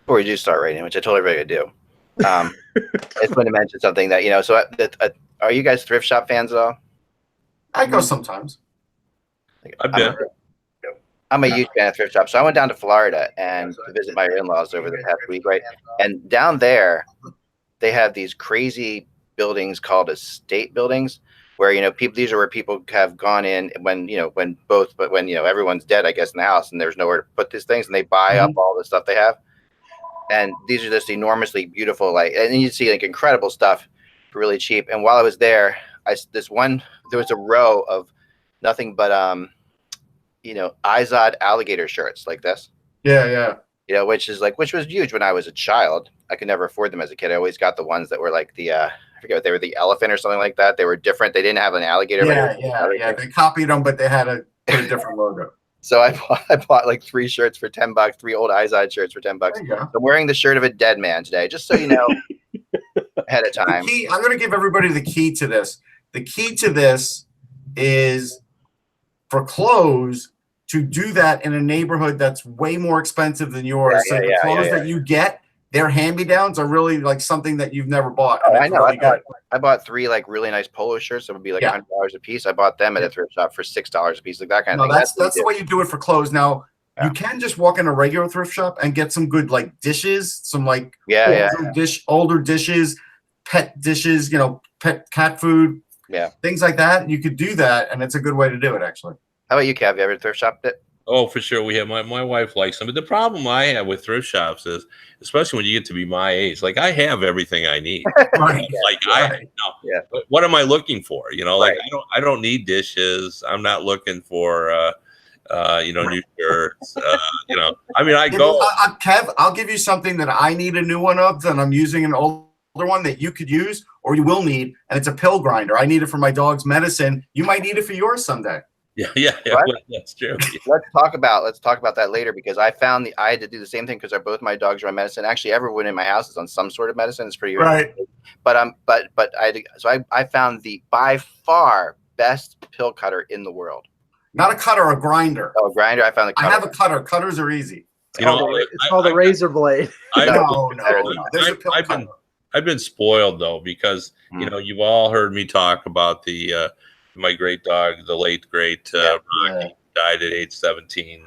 before we do start rating, which I told everybody to do, I just want to mention something that So, are you guys thrift shop fans at all? I go sometimes. I've been. I'm a huge fan of thrift shops. So I went down to Florida and to visit my in-laws over the past week, right? And down there, they have these crazy buildings called estate buildings, where people. These are where people have gone in when everyone's dead, I guess, in the house, and there's nowhere to put these things, and they buy up all the stuff they have. And these are just enormously beautiful, and you see incredible stuff for really cheap. And while I was there, there was a row of nothing but Izod alligator shirts like this. Yeah. Which was huge when I was a child. I could never afford them as a kid. I always got the ones that were like the I forget what they were, the elephant or something like that. They were different. They didn't have an alligator. Yeah. They copied them, but they had a different logo. So I bought like 3 shirts for $10, 3 old Izod shirts for $10. I'm wearing the shirt of a dead man today, just so you know ahead of time. I'm going to give everybody the key to this. The key to this is for clothes to do that in a neighborhood that's way more expensive than yours. The clothes that you get, their hand-me-downs are really like something that you've never bought. Oh, I know. Really I bought 3 like really nice polo shirts that would be like $100 a piece. I bought them at a thrift shop for $6 a piece, like that kind of thing. That's the way you do it for clothes. Now you can just walk in a regular thrift shop and get some good like dishes, some like older dishes, pet dishes, pet cat food, things like that. You could do that, and it's a good way to do it actually. How about you, Cav? You ever thrift shopped it? Oh, for sure. We have my wife likes them. But the problem I have with thrift shops is, especially when you get to be my age, like I have everything I need. What am I looking for? Like I don't need dishes. I'm not looking for new shirts. Kev, I'll give you something that I need a new one of, that I'm using an older one that you could use or you will need, and it's a pill grinder. I need it for my dog's medicine. You might need it for yours someday. Yeah, that's true. Let's talk about that later, because I found I had to do the same thing because both my dogs are on medicine. Actually, everyone in my house is on some sort of medicine. It's pretty right. But I found the by far best pill cutter in the world. Not a cutter, a grinder. Oh, a grinder. I found the cutter. I have a cutter. Cutters are easy. It's called a razor blade. No. I've been spoiled though, because you've all heard me talk about my great dog, the late great Rocky, died at age 17,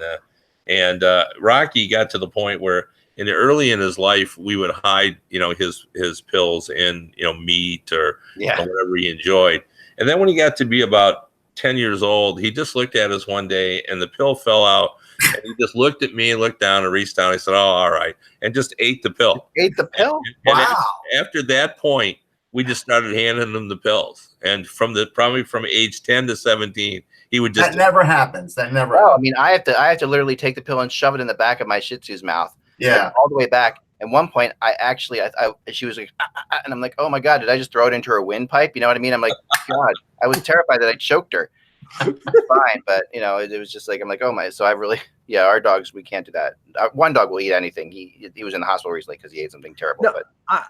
and Rocky got to the point where early in his life we would hide his pills in meat or whatever he enjoyed, and then when he got to be about 10 years old, he just looked at us one day and the pill fell out, and he just looked at me and looked down and reached down. He said, "Oh, all right," and just ate the pill. Ate the pill? Wow. After that point, we just started handing him the pills. And probably from age 10 to 17, he would just. That never happens. I mean, I have to literally take the pill and shove it in the back of my Shih Tzu's mouth. Yeah. All the way back. At one point, she was like, and I'm like, oh my God, did I just throw it into her windpipe? You know what I mean? I'm like, God, I was terrified that I choked her. Fine, but it was just like, I'm like, oh my. So I really, our dogs, we can't do that. One dog will eat anything. He was in the hospital recently because he ate something terrible. No, but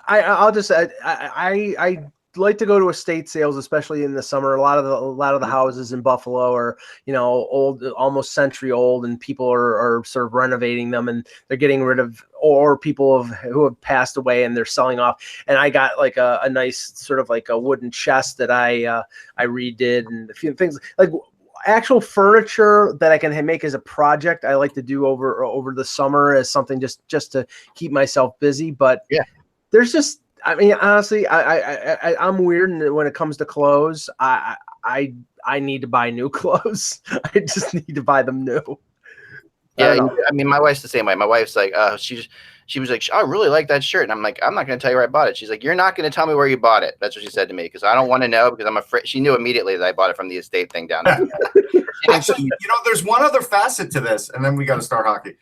I'll just I like to go to estate sales, especially in the summer. A lot of the houses in Buffalo are old, almost century old, and people are sort of renovating them, and they're getting rid of, or people who have passed away and they're selling off. And I got like a nice sort of like a wooden chest that I redid, and a few things like actual furniture that I can make as a project. I like to do over the summer as something just to keep myself busy. But there's just, I mean, honestly, I'm weird when it comes to clothes. I need to buy new clothes. I just need to buy them new. Yeah, I mean, my wife's the same way. My wife's like, she was like, I really like that shirt, and I'm like, I'm not going to tell you where I bought it. She's like, you're not going to tell me where you bought it. That's what she said to me, because I don't want to know, because I'm afraid. She knew immediately that I bought it from the estate thing down there. Actually, there's one other facet to this, and then we got to start hockey.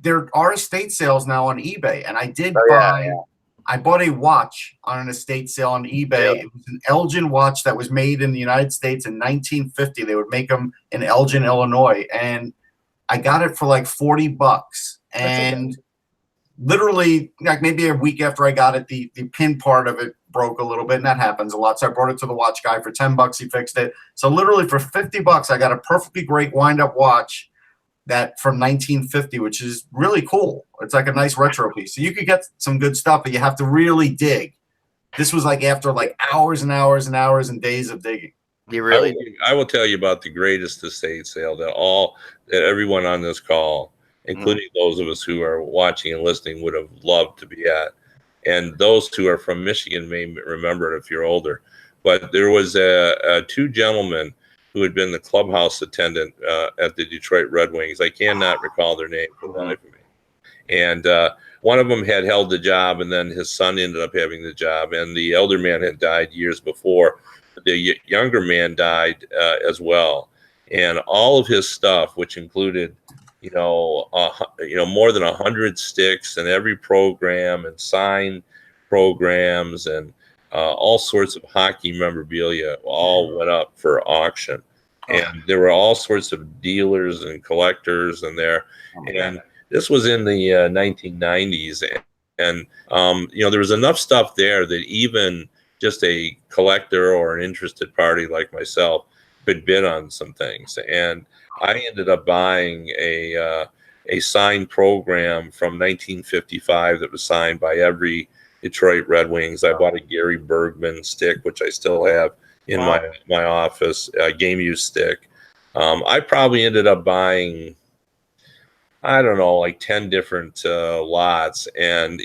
There are estate sales now on eBay, and I did buy. I bought a watch on an estate sale on eBay. It was an Elgin watch that was made in the United States in 1950. They would make them in Elgin, Illinois. And I got it for like $40. And literally, like maybe a week after I got it, the pin part of it broke a little bit. And that happens a lot. So I brought it to the watch guy for $10. He fixed it. So literally for $50, I got a perfectly great wind-up watch that from 1950, which is really cool. It's like a nice retro piece. So you could get some good stuff, but you have to really dig. This was like after like hours and hours and hours and days of digging. You really? I will tell you about the greatest estate sale that everyone on this call, including those of us who are watching and listening, would have loved to be at. And those who are from Michigan may remember it if you're older. But there was two gentlemen who had been the clubhouse attendant at the Detroit Red Wings. I cannot recall their name for the life of me. And one of them had held the job, and then his son ended up having the job. And the elder man had died years before. The younger man died as well. And all of his stuff, which included, more than 100 sticks and every program and sign programs and all sorts of hockey memorabilia, all went up for auction. And there were all sorts of dealers and collectors in there. And this was in the 1990s. And there was enough stuff there that even just a collector or an interested party like myself could bid on some things. And I ended up buying a signed program from 1955 that was signed by every Detroit Red Wings. I bought a Gary Bergman stick, which I still have in my office, a game use stick. I probably ended up buying, I don't know, like 10 different lots. And,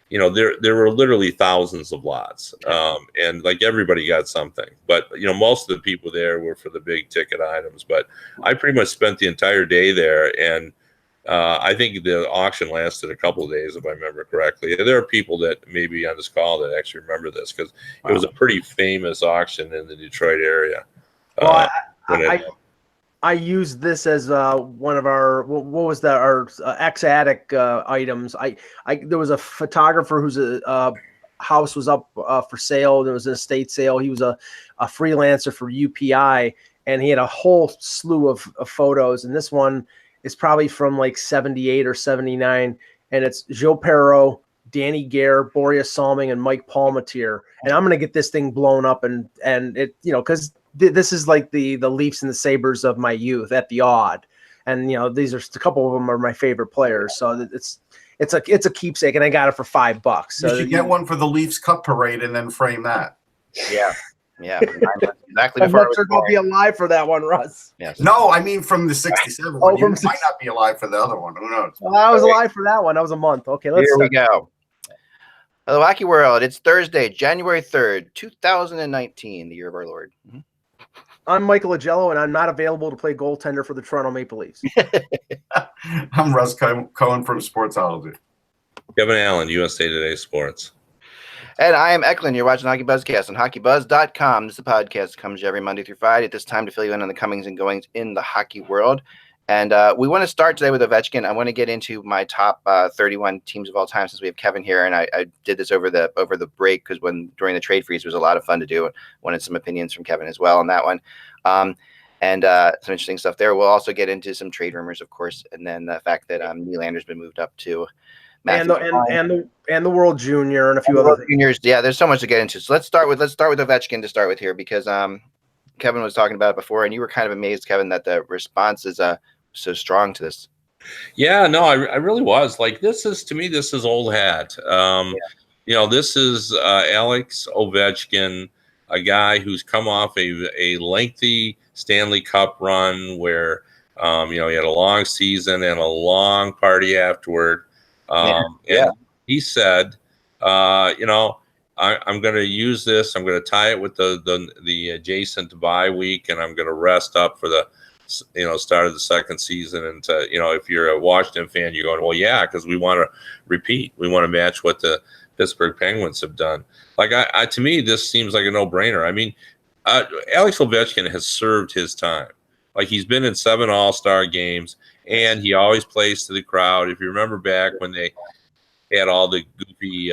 there were literally thousands of lots, and like everybody got something. But most of the people there were for the big ticket items. But I pretty much spent the entire day there, and I think the auction lasted a couple of days, if I remember correctly. There are people that maybe on this call that actually remember this because it was a pretty famous auction in the Detroit area. Well, I used this as one of our our ex-attic items. There was a photographer whose house was up for sale. There was an estate sale. He was a freelancer for UPI, and he had a whole slew of photos. And this one is probably from like 78 or 79, and it's Joe Perreault, Danny Gare, Boreas Salming, and Mike Palmateer. And I'm gonna get this thing blown up, and it because this is like the Leafs and the Sabres of my youth at the odd. And, these are a couple of them are my favorite players. So it's a keepsake, and I got it for $5. So you should get one for the Leafs Cup parade and then frame that. Yeah. Yeah. Exactly. I'm not sure going to be alive for that one, Russ. Yes. No, I mean from the 67 one. You might not be alive for the other one. Who knows? Well, I was alive for that one. That was a month. Okay, Here we go. Hello, Hockey World. It's Thursday, January 3rd, 2019, the year of our Lord. Mm-hmm. I'm Michael Agello, and I'm not available to play goaltender for the Toronto Maple Leafs. I'm Russ Cohen from Sportsology. Kevin Allen, USA Today Sports. And I am Eklund. You're watching HockeyBuzzcast on HockeyBuzz.com. This is a podcast that comes every Monday through Friday at this time to fill you in on the comings and goings in the hockey world. And we want to start today with Ovechkin. I want to get into my top 31 teams of all time since we have Kevin here. And I did this over the break because during the trade freeze, it was a lot of fun to do. Wanted some opinions from Kevin as well on that one. And some interesting stuff there. We'll also get into some trade rumors, of course, and then the fact that Nylander's been moved up to Matthew and the World Junior and a few other juniors. Yeah, there's so much to get into. So let's start with Ovechkin to start with here because Kevin was talking about it before, and you were kind of amazed, Kevin, that the response is so strong to this. Yeah, no, I really was. Like, this is old hat. This is Alex Ovechkin, a guy who's come off a lengthy Stanley Cup run where, he had a long season and a long party afterward. And he said, I'm going to use this. I'm going to tie it with the adjacent bye week, and I'm going to rest up for the start of the second season. And if you're a Washington fan, you're going, well, yeah, because we want to repeat. We want to match what the Pittsburgh Penguins have done. Like, to me, this seems like a no-brainer. I mean, Alex Ovechkin has served his time. Like, he's been in 7 All-Star games, and he always plays to the crowd. If you remember back when they had all the goofy,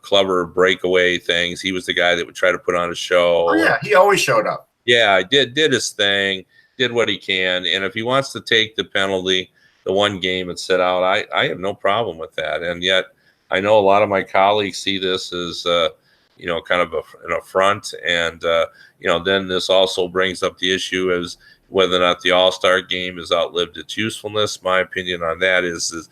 clever breakaway things, he was the guy that would try to put on a show. Oh, yeah, he always showed up. Yeah, did his thing, did what he can. And if he wants to take the penalty, the one game and sit out, I have no problem with that. And yet I know a lot of my colleagues see this as, kind of an affront. And, then this also brings up the issue as whether or not the All-Star game has outlived its usefulness. My opinion on that is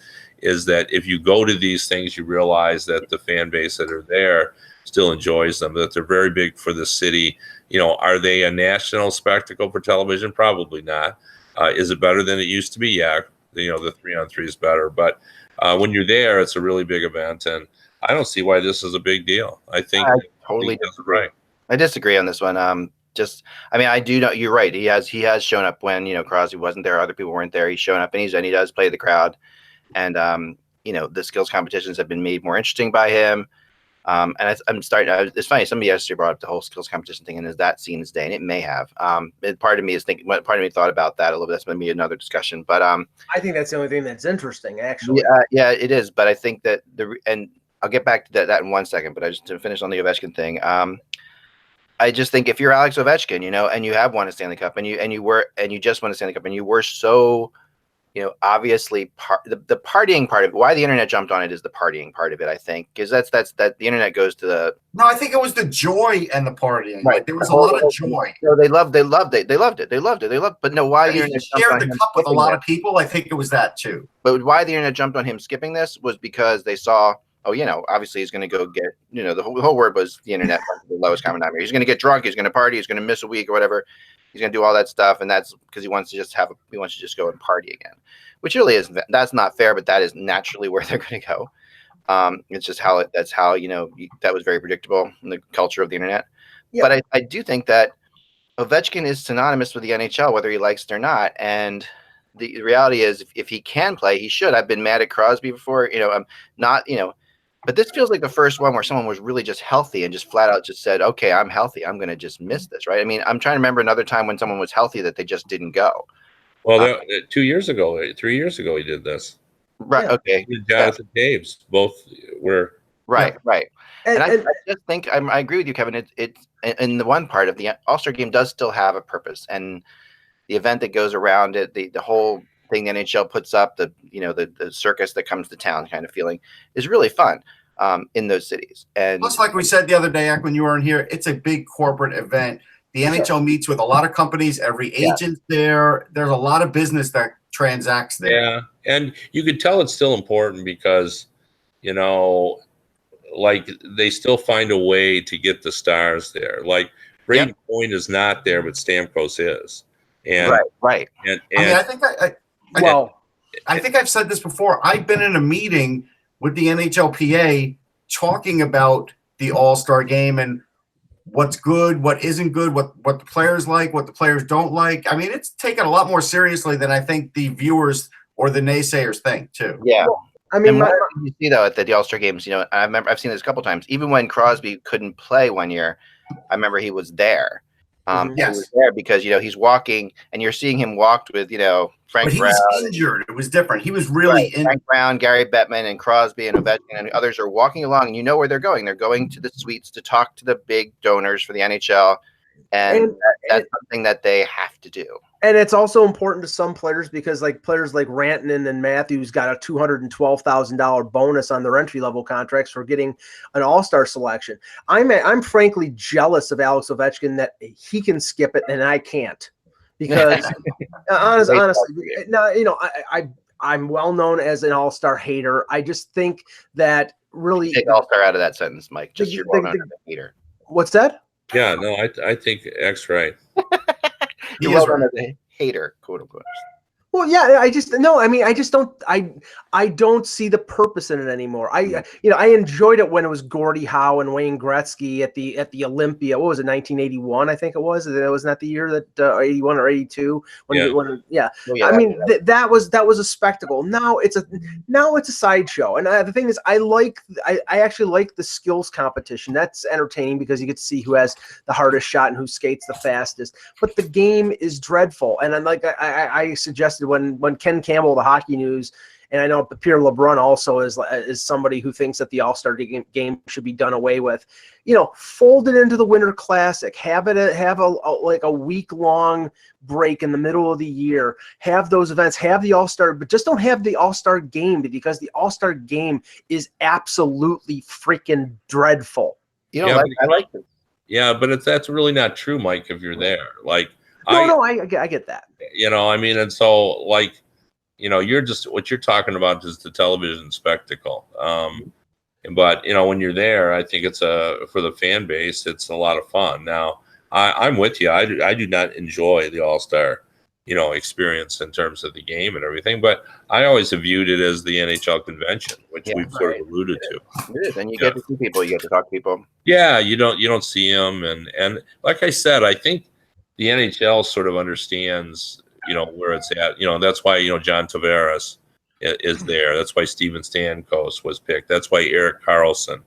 that if you go to these things, you realize that the fan base that are there still enjoys them, that they're very big for the city. Are they a national spectacle for television? Probably not. Is it better than it used to be? Yeah. The 3-on-3 is better, but when you're there, it's a really big event, and I don't see why this is a big deal. I think I totally disagree. Right. I disagree on this one. I do know you're right. He has shown up when Crosby wasn't there, other people weren't there. He's shown up and he does play the crowd, and the skills competitions have been made more interesting by him. And it's funny. Somebody yesterday brought up the whole skills competition thing, and is that seen as day? And it may have. Part of me thought about that a little bit. That's maybe another discussion. But I think that's the only thing that's interesting, actually. Yeah, it is. But I think that and I'll get back to that in 1 second. But to finish on the Ovechkin thing, I just think if you're Alex Ovechkin, and you have won a Stanley Cup, and you just won a Stanley Cup, and you were so. Obviously the partying part of it, why the internet jumped on it is the partying part of it, I think, because that's the internet goes to the. No, I think it was the joy and the partying. Right. Like, there was a lot of joy. They loved it. But no, why the internet shared the cup with a lot of people. I think it was that too. But why the internet jumped on him skipping this was because they saw, obviously he's going to go get, the whole word was the internet, the lowest common denominator. He's going to get drunk. He's going to party. He's going to miss a week or whatever. He's going to do all that stuff, and that's because he wants to just go and party again, which really that's not fair, but that is naturally where they're going to go. It's just that was very predictable in the culture of the internet. Yeah. But I do think that Ovechkin is synonymous with the NHL, whether he likes it or not. And the reality is, if he can play, he should. I've been mad at Crosby before, I'm not, but this feels like the first one where someone was really just healthy and just flat out just said, okay, I'm healthy. I'm going to just miss this, right? I mean, I'm trying to remember another time when someone was healthy that they just didn't go. Well, 2 years ago, 3 years ago, he did this. Right. Yeah. Okay. Jonathan Taves, both were. Right. Right. And I just think I agree with you, Kevin. It's in the one part of the All-Star game does still have a purpose, and the event that goes around it, the whole thing the NHL puts up, the circus that comes to town kind of feeling is really fun in those cities. And just like we said the other day, when you weren't here, it's a big corporate event. The NHL meets with a lot of companies. Every agent there. There's a lot of business that transacts there. Yeah, and you could tell it's still important because, like they still find a way to get the stars there. Like Brayden Point is not there, but Stamkos is. And right. And I think I've said this before. I've been in a meeting with the NHLPA talking about the All-Star game and what's good, what isn't good, what the players like, what the players don't like. I mean, it's taken a lot more seriously than I think the viewers or the naysayers think, too. Yeah. I mean, you see, though, at the All-Star games, I remember I've seen this a couple times. Even when Crosby couldn't play one year, I remember he was there. Yes. He was there because, he's walking, and you're seeing him walk with, Frank Brown. He was injured. It was different. He was really injured. Frank Brown, Gary Bettman, and Crosby, and Ovechkin, and others are walking along, and where they're going. They're going to the suites to talk to the big donors for the NHL, and that's something that they have to do. And it's also important to some players because, like, players like Rantanen and Matthews got a $212,000 bonus on their entry-level contracts for getting an All-Star selection. I'm frankly jealous of Alex Ovechkin that he can skip it and I can't. Because honestly, I'm well known as an All-Star hater. I just think that really take All-Star out of that sentence, Mike. Just you're well known as a hater. What's that? Yeah, no, I think X right. You're well known as a hater, quote unquote. Well, yeah, I just don't see the purpose in it anymore. I enjoyed it when it was Gordie Howe and Wayne Gretzky at the Olympia. What was it, 1981? I think it was. It was not the year that 81 or 82. I mean, that was a spectacle. Now it's a sideshow. And the thing is, I actually like the skills competition. That's entertaining because you get to see who has the hardest shot and who skates the fastest. But the game is dreadful. And I suggested when Ken Campbell, the Hockey News, and I know Pierre LeBrun also is somebody who thinks that the All-Star game should be done away with. Fold it into the Winter Classic. Have a week-long break in the middle of the year. Have those events. Have the All-Star, but just don't have the All-Star game because the All-Star game is absolutely freaking dreadful. I like it. Yeah, but that's really not true, Mike. If you're there, like I get that. I mean, and so like, you're just what you're talking about is the television spectacle. But when you're there, I think it's for the fan base, it's a lot of fun. Now, I'm with you. I do not enjoy the All-Star, experience in terms of the game and everything, but I always have viewed it as the NHL convention, which we've sort of alluded to. It is, and you get to see people, you get to talk to people. Yeah, you don't see them, and like I said, I think the NHL sort of understands, where it's at. That's why John Tavares is there. That's why Steven Stamkos was picked. That's why Erik Karlsson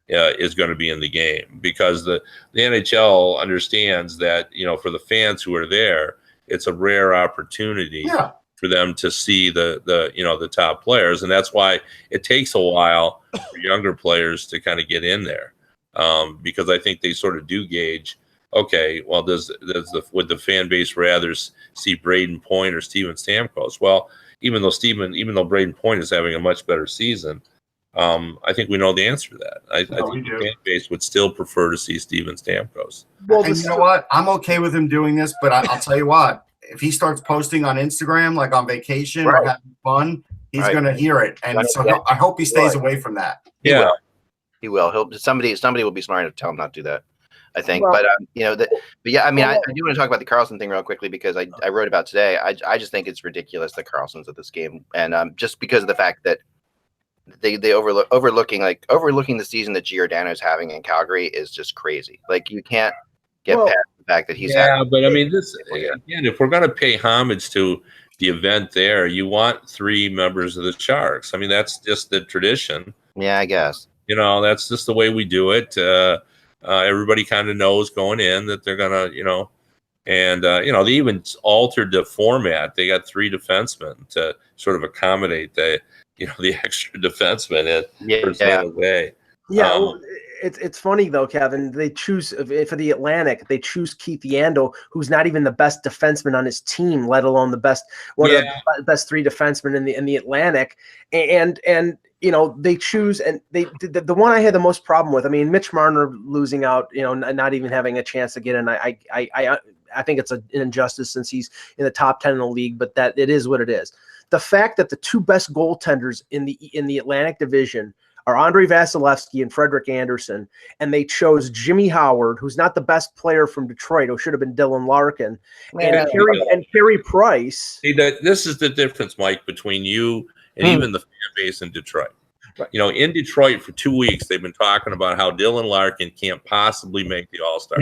is going to be in the game, because the NHL understands that for the fans who are there, it's a rare opportunity for them to see the top players, and that's why it takes a while for younger players to kind of get in there, because I think they sort of do gauge. Okay, well, would the fan base rather see Braden Point or Steven Stamkos? Well, even though Braden Point is having a much better season, I think we know the answer to that. I think the fan base would still prefer to see Steven Stamkos. Well, and you know what? I'm okay with him doing this, but I'll tell you what. If he starts posting on Instagram, like on vacation or having fun, he's going to hear it. And so I hope he stays away from that. Yeah. He will. Somebody will be smart enough to tell him not to do that, I think. Well, but yeah, I mean, I do want to talk about the Karlsson thing real quickly, because I wrote about today. I just think it's ridiculous that Karlsson's at this game, and just because of the fact that they overlooking the season that Giordano's having in Calgary is just crazy. Like, you can't get past the fact that he's but I mean, this again, if we're going to pay homage to the event there, you want 3 members of the Sharks. I mean, that's just the tradition. Yeah, I guess. That's just the way we do it. Everybody kind of knows going in that they're gonna, and they even altered the format. They got 3 defensemen to sort of accommodate the extra defensemen in San Jose. Yeah, it's funny though, Kevin. They choose for the Atlantic. They choose Keith Yandel, who's not even the best defenseman on his team, let alone one of the best 3 defensemen in the Atlantic. And they choose, and the one I had the most problem with. I mean, Mitch Marner losing out, not even having a chance to get in. I think it's an injustice since he's in the top 10 in the league, but that it is what it is. The fact that the 2 best goaltenders in the Atlantic Division are Andrei Vasilevsky and Frederik Andersen, and they chose Howard, who's not the best player from Detroit, who should have been Dylan Larkin, and Carey Price. See, this is the difference, Mike, between you and even the fan base in Detroit. Right. In Detroit for 2 weeks, they've been talking about how Dylan Larkin can't possibly make the All-Star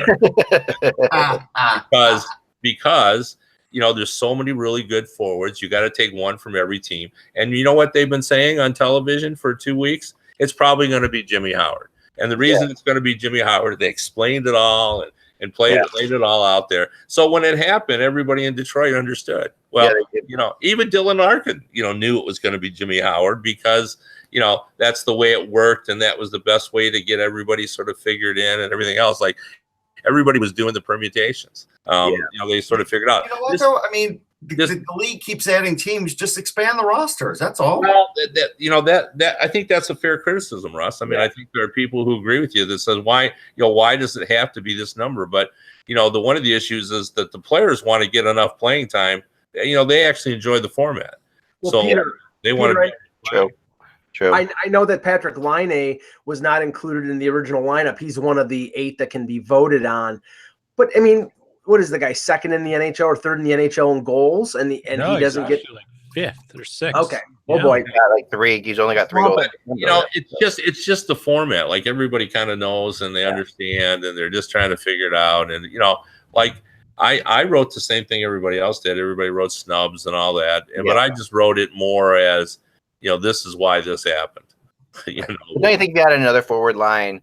because there's so many really good forwards. You got to take one from every team. And you know what they've been saying on television for 2 weeks? It's probably going to be Jimmy Howard. And the reason it's going to be Jimmy Howard, they explained it all and laid it all out there. So when it happened, everybody in Detroit understood. Well, even Dylan Larkin, knew it was going to be Jimmy Howard, because that's the way it worked, and that was the best way to get everybody sort of figured in and everything else. Like, everybody was doing the permutations. They sort of figured out. I mean, the league keeps adding teams. Just expand the rosters. That's all. Well, that I think that's a fair criticism, Russ. I mean, I think there are people who agree with you that says, why does it have to be this number? But one of the issues is that the players want to get enough playing time. They actually enjoy the format, so they want to. True. I know that Patrick Laine was not included in the original lineup. He's one of the 8 that can be voted on. But I mean, what is the guy, 2nd in the NHL or 3rd in the NHL in goals? And he doesn't get like 5th or 6th. Okay. Oh boy. Like 3. He's only got 3 goals. But, it's just the format. Like, everybody kind of knows and they understand, and they're just trying to figure it out. And like I wrote the same thing everybody else did. Everybody wrote snubs and all that. But I just wrote it more as, this is why this happened. Don't you think if you had another forward line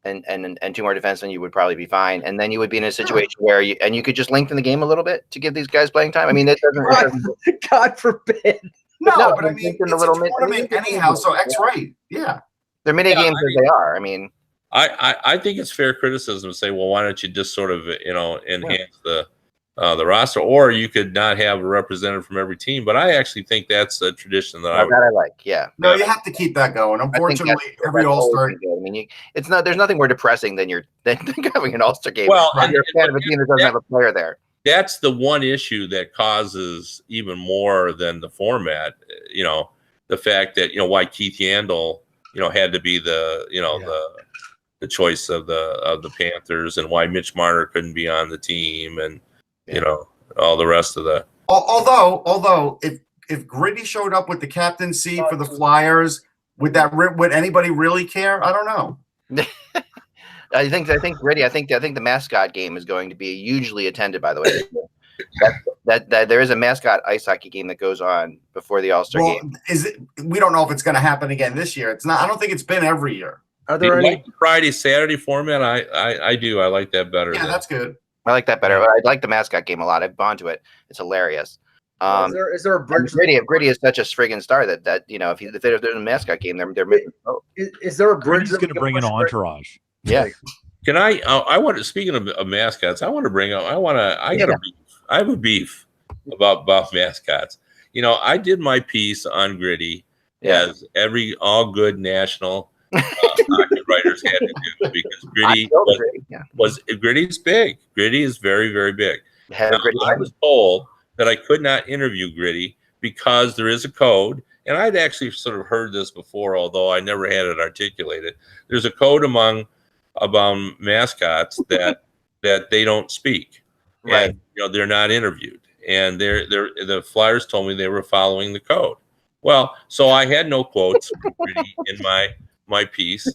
and 2 more defensemen, you would probably be fine, and then you would be in a situation where you could just lengthen the game a little bit to give these guys playing time? I mean, it doesn't. God forbid. No, but I mean, it's a tournament anyhow. So X-ray, they're mini games as they are. I mean, I think it's fair criticism to say, well, why don't you just sort of enhance the the roster, or you could not have a representative from every team. But I actually think that's a tradition that I like. Yeah. No, you have to keep that going. Unfortunately, every All-Star. I mean, it's not. There's nothing more depressing than having an All-Star game. Well, and you're a fan of a team that doesn't have a player there. That's the one issue that causes even more than the format. The fact that why Keith Yandel had to be the the choice of the Panthers, and why Mitch Marner couldn't be on the team, and all the rest of the. Although if Gritty showed up with the captaincy for the Flyers, would anybody really care? I don't know. I think Gritty. I think the mascot game is going to be hugely attended. By the way, that there is a mascot ice hockey game that goes on before the All-Star game. We don't know if it's going to happen again this year. It's not. I don't think it's been every year. Are there any like the Friday Saturday format? I do. I like that better. Yeah, that's good. I like that better. I like the mascot game a lot. I've gone to it. It's hilarious. Is there a bridge? Gritty is such a friggin' star that if there's a mascot game, they're missing. Is there a bridge? Gritty's going to bring an entourage. Yeah. Can I want to, speaking of mascots, I want to bring up, I have a beef about mascots. I did my piece on Gritty, as all good national hockey writers had to do, because Gritty Gritty's big. Gritty is very, very big. I was told that I could not interview Gritty because there is a code, and I'd actually sort of heard this before, although I never had it articulated. There's a code about mascots that they don't speak, and they're not interviewed, and the Flyers told me they were following the code. Well, so I had no quotes from Gritty in my piece,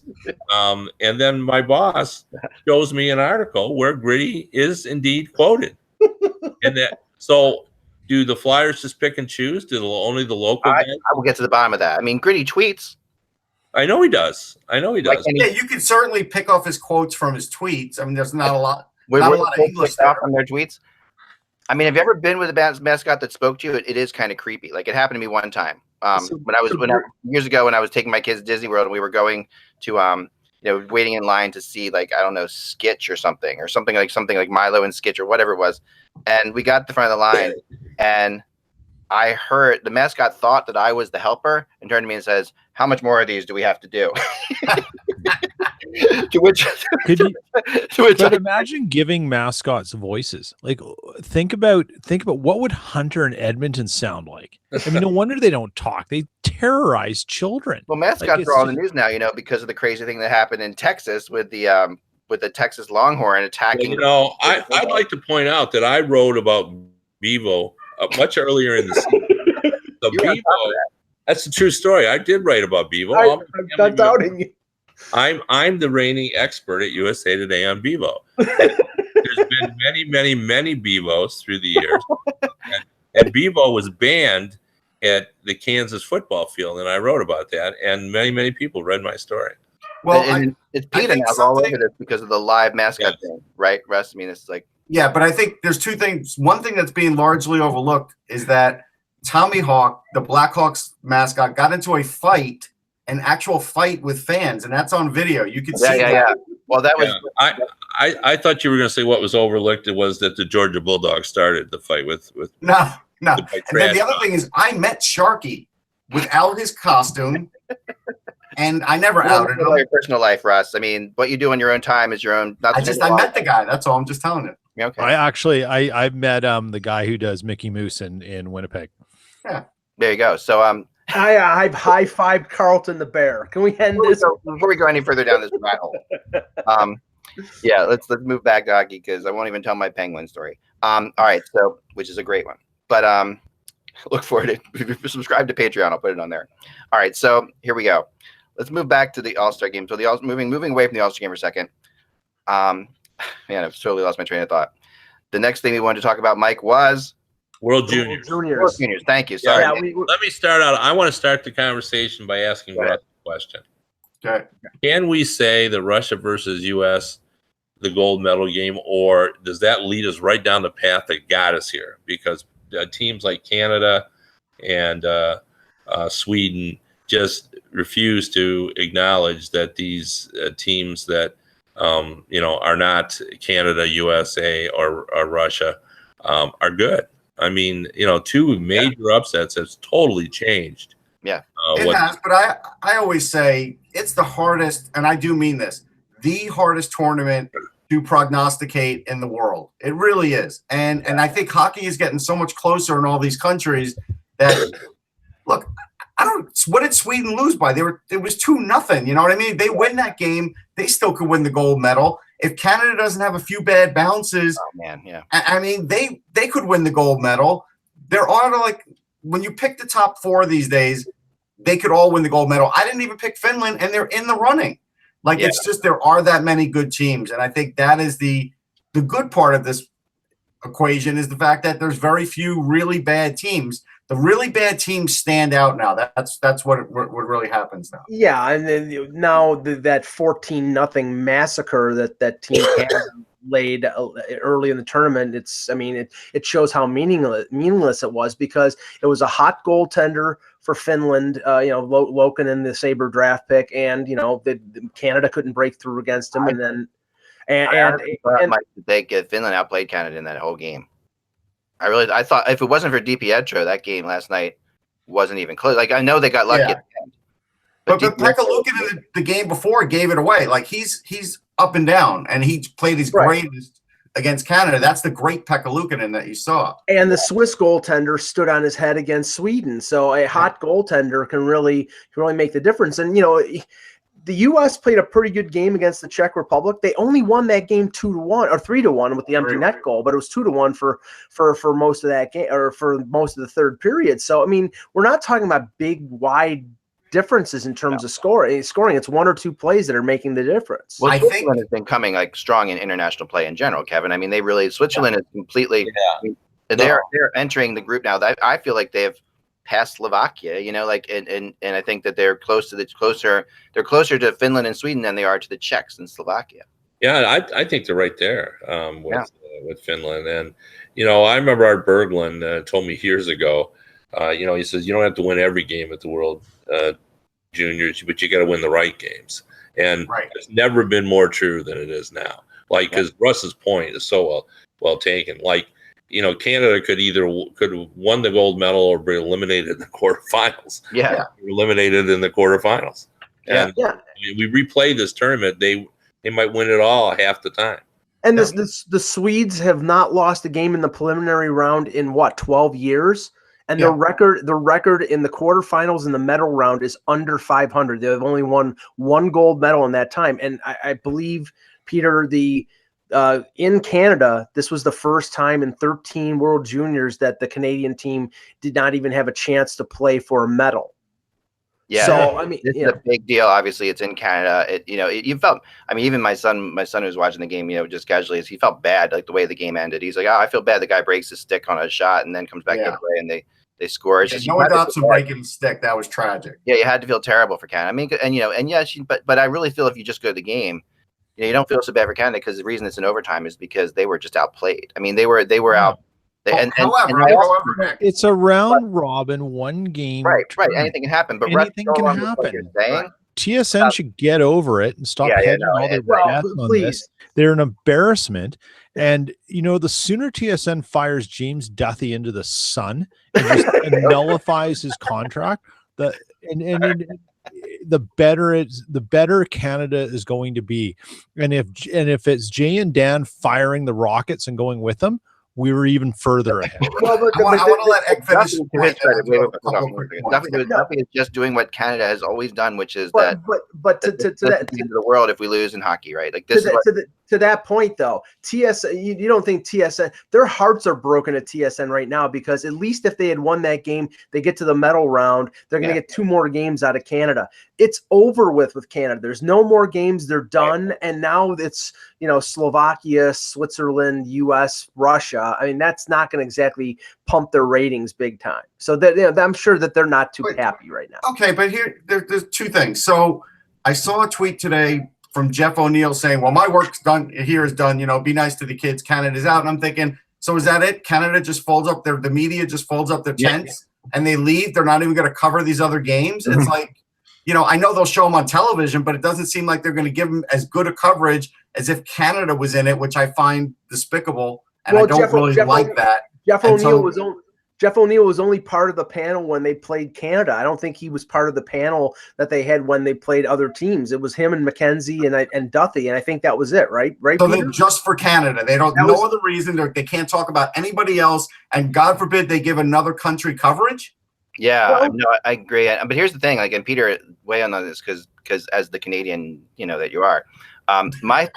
and then my boss shows me an article where Gritty is indeed quoted, and so. Do the Flyers just pick and choose? Do only the local guys? I will get to the bottom of that. I mean, Gritty tweets. I know he does. Yeah, you can certainly pick off his quotes from his tweets. I mean, there's not a lot of English from their tweets. I mean, have you ever been with a mascot that spoke to you? It is kind of creepy. Like, it happened to me one time. Years ago when I was taking my kids to Disney World, and we were going to waiting in line to see, like, I don't know, Skitch or something like Milo and Skitch or whatever it was. And we got to the front of the line, and I heard the mascot thought that I was the helper and turned to me and says, "How much more of these do we have to do?" But imagine giving mascots voices. Like, think about what would Hunter and Edmonton sound like. I mean, no wonder they don't talk. They terrorize children. Well, mascots are all in the news now, because of the crazy thing that happened in Texas with the Texas Longhorn attacking. I'd like to point out that I wrote about Bevo much earlier in the season. So Bevo, that's a true story. I did write about Bevo. I'm not doubting you. I'm the reigning expert at USA Today on Bevo. There's been many, many, many Bevos through the years, and Bevo was banned at the Kansas football field, and I wrote about that, and many, many people read my story. Well, it's PETA now all over this because of the live mascot thing, right, Russ? I mean, it's like but I think there's two things. One thing that's being largely overlooked is that Tommy Hawk, the Blackhawks mascot, got into an actual fight with fans, and that's on video. You can see that. Yeah. Well, that was. I thought you were going to say what was overlooked was that the Georgia Bulldogs started the fight with. No. And then the other thing is, I met Sharky without his costume, and I never outed him. Your personal life, Russ. I mean, what you do on your own time is your own. I met the guy. That's all. I'm just telling you. Okay. I met the guy who does Mickey Mouse in Winnipeg. Yeah. There you go. So I've high-fived Carlton the Bear. Can we end this before we go any further down this rabbit hole? Let's move back to hockey because I won't even tell my Penguin story. All right, so which is a great one. But look forward to if you subscribe to Patreon, I'll put it on there. All right, so here we go. Let's move back to the All-Star game. So moving away from the All-Star game for a second. Man, I've totally lost my train of thought. The next thing we wanted to talk about, Mike, was World Juniors. World Juniors. Thank you. Sorry. Let me start out. I want to start the conversation by asking Russ a question. Okay. Can we say that Russia versus U.S. the gold medal game, or does that lead us right down the path that got us here? Because teams like Canada and Sweden just refuse to acknowledge that these teams that are not Canada, USA, or Russia are good. I mean, two major upsets has totally changed. Yeah, it has. But I always say it's the hardest, and I do mean this, the hardest tournament to prognosticate in the world. It really is. And I think hockey is getting so much closer in all these countries that look, what did Sweden lose by? It was 2-0. You know what I mean? They win that game, they still could win the gold medal. If Canada doesn't have a few bad bounces, I mean, they could win the gold medal. There are, like, when you pick the top 4 these days, they could all win the gold medal. I didn't even pick Finland, and they're in the running. Like, it's just there are that many good teams, and I think that is the good part of this equation is the fact that there's very few really bad teams. The really bad teams stand out now. That's what really happens now. Yeah, and then now that 14-0 massacre that Team Canada laid early in the tournament, it shows how meaningless it was, because it was a hot goaltender for Finland, Loken in the Sabre draft pick, and Canada couldn't break through against him, and then Finland outplayed Canada in that whole game. I thought if it wasn't for DiPietro, that game last night wasn't even close. Like, I know they got lucky at the end. But Pekka Luukkonen in the game before gave it away. Like, he's up and down, and he played his greatest against Canada. That's the great Pekka Luukkonen that you saw. And the Swiss goaltender stood on his head against Sweden. So a hot goaltender can really make the difference. And the U.S. played a pretty good game against the Czech Republic. They only won that game 2-1 or 3-1 with the empty net goal, but it was 2-1 for most of that game, or for most of the third period. So, I mean, we're not talking about big, wide differences in terms of scoring. It's 1 or 2 plays that are making the difference. Well, Switzerland has been coming like strong in international play in general, Kevin. I mean, Switzerland is completely. They're entering the group now. I feel like they've past Slovakia, and I think that they're closer to Finland and Sweden than they are to the Czechs and Slovakia. Yeah, I think they're right there with Finland. And I remember Art Berglund told me years ago, he says you don't have to win every game at the World Juniors, but you got to win the right games. And it's never been more true than it is now. Like, because Russ's point is so well taken. Like, Canada could have won the gold medal or be eliminated in the quarterfinals. Yeah. Eliminated in the quarterfinals. And we replay this tournament, they might win it all half the time. And the Swedes have not lost a game in the preliminary round in 12 years? And the record in the quarterfinals and the medal round is under 500. They've only won 1 gold medal in that time. And I believe, Peter, in Canada, this was the first time in 13 World Juniors that the Canadian team did not even have a chance to play for a medal. Yeah. So, I mean, this is a big deal. Obviously, it's in Canada. You felt, I mean, even my son who was watching the game, just casually, he felt bad, like the way the game ended. He's like, I feel bad. The guy breaks his stick on a shot and then comes back the other way and they score. It's just, no doubts of breaking his stick. That was tragic. Yeah, you had to feel terrible for Canada. I mean, but I really feel if you just go to the game, you don't feel so bad for Canada, because the reason it's in overtime is because they were just outplayed. I mean, they were out. However, it's a round robin, 1 game. Right. Anything can happen. But anything can happen. TSN should get over it and stop hedging all their bets on this. They're an embarrassment. And, the sooner TSN fires James Duthie into the sun and just nullifies his contract, the better Canada is going to be. And if it's Jay and Dan firing the Rockets and going with them, we were even further ahead. I want to let Egg finish. Duffy is just doing what Canada has always done, which is to the end of the world if we lose in hockey, right? Like this to that point, though, TSN, you don't think TSN, their hearts are broken at TSN right now, because at least if they had won that game, they get to the medal round, they're going to get 2 more games out of Canada. It's over with Canada. There's no more games. They're done. And now it's, Slovakia, Switzerland, US, Russia. I mean, that's not going to exactly pump their ratings big time. So that, I'm sure that they're not too happy right now. Okay, but there's 2 things. So I saw a tweet today from Jeff O'Neill saying, well, my work's done here is done, be nice to the kids. Canada's out. And I'm thinking, so is that it? Canada just folds up the media just folds up their tents and they leave. They're not even going to cover these other games. It's like, I know they'll show them on television, but it doesn't seem like they're going to give them as good a coverage as if Canada was in it, which I find despicable and I don't really like that. Jeff O'Neill was only part of the panel when they played Canada. I don't think he was part of the panel that they had when they played other teams. It was him and McKenzie and Duthie, and I think that was it, right? Right. So then just for Canada, they don't. No other reason they can't talk about anybody else, and God forbid they give another country coverage. Yeah, well, no, I agree. But here's the thing, like, and Peter, weigh in on this because as the Canadian, that you are, my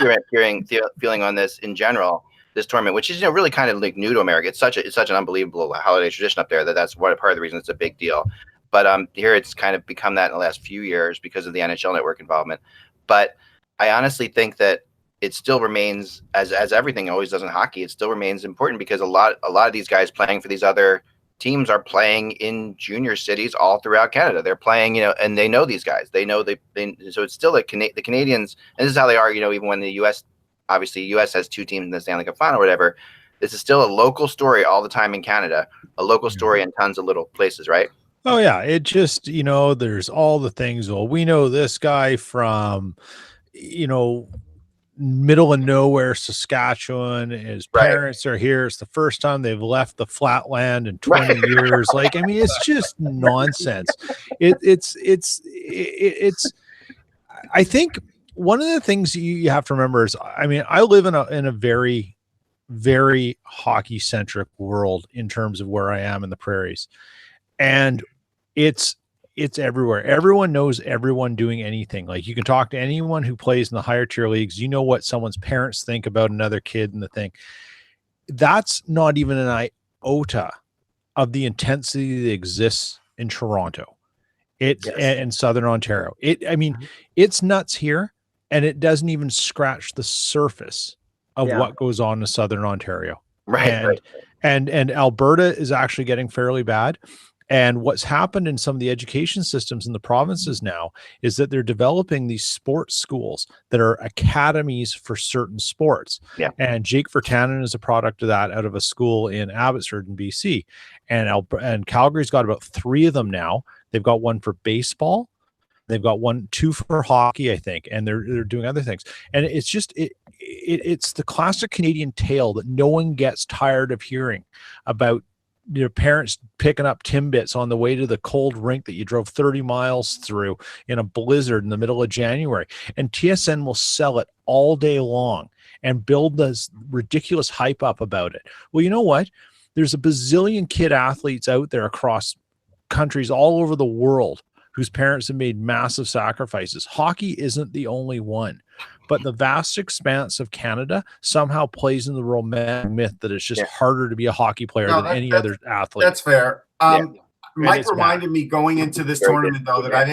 feeling on this in general. This tournament, which is really kind of like new to America, it's such an unbelievable holiday tradition up there that's part of the reason it's a big deal. But here it's kind of become that in the last few years because of the NHL Network involvement. But I honestly think that it still remains, as everything always does in hockey, it still remains important because a lot of these guys playing for these other teams are playing in junior cities all throughout Canada. They're playing, and they know these guys. They know so it's still the Canadians, and this is how they are. Even when the U.S. Obviously, U.S. has 2 teams in the Stanley Cup final or whatever. This is still a local story all the time in Canada, a local story in tons of little places, right? Oh, yeah. It just, there's all the things. Well, we know this guy from, middle of nowhere, Saskatchewan. His parents are here. It's the first time they've left the flatland in 20 years. Like, I mean, it's just nonsense. It's I think one of the things you have to remember is, I mean, I live in a very, very hockey centric world in terms of where I am in the prairies, and it's everywhere. Everyone knows everyone doing anything. Like, you can talk to anyone who plays in the higher tier leagues. You know what someone's parents think about another kid and the thing. That's not even an iota of the intensity that exists in Toronto. And Southern Ontario. It's nuts here. And it doesn't even scratch the surface of what goes on in Southern Ontario. Right. And Alberta is actually getting fairly bad. And what's happened in some of the education systems in the provinces now is that they're developing these sports schools that are academies for certain sports. Yeah. And Jake Virtanen is a product of that out of a school in Abbotsford in BC. And Calgary's got about 3 of them now. They've got one for baseball. They've got 2 for hockey, I think, and they're doing other things. And it's just it's the classic Canadian tale that no one gets tired of hearing about. Your parents picking up Timbits on the way to the cold rink that you drove 30 miles through in a blizzard in the middle of January. And TSN will sell it all day long and build this ridiculous hype up about it. Well, you know what? There's a bazillion kid athletes out there across countries all over the world whose parents have made massive sacrifices. Hockey isn't the only one, but the vast expanse of Canada somehow plays in the romantic myth that it's just harder to be a hockey player than any other athlete. That's fair. Mike reminded me going into this tournament though that I